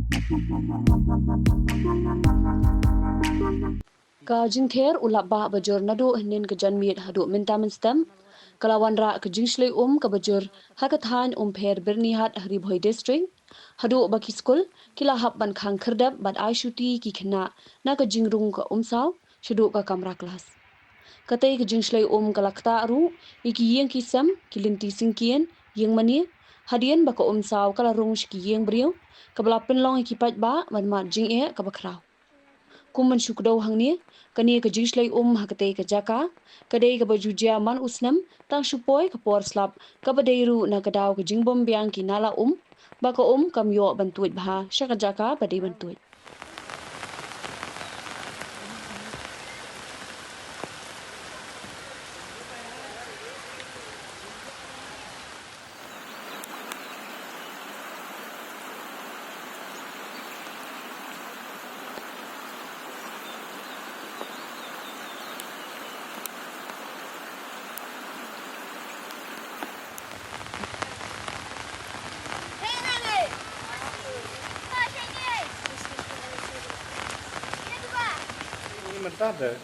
Ka jingther ulap ba bajur nadu nin ke janmit hadu minta menstem kalawan ra ke jingshlei ka bajur hakathan pher bernihat hari boy district hadu baki skul kila hap ban khang kherdap bad ai Shuti Ïaki Khynnah na ke jingrung ke Umsaw Shaduh ka Kamra Klas katai ke jingshlei kala Kta ru iki Iing kisam kilinti singkien Iing mani hadian ba ke Umsaw kala rung shki Iing briu kabla penlong iki pat ba ban mat jing ka bakrau kuman shukdo hangni kani ke jingslei hakate ke jaka kadai ke bajujia man usnam tang shupoi ke por slap ke badairu na kadaw ke jingbom biang ki nala baka kam yo bantuit bha shaka jaka badai bantuit Mentada.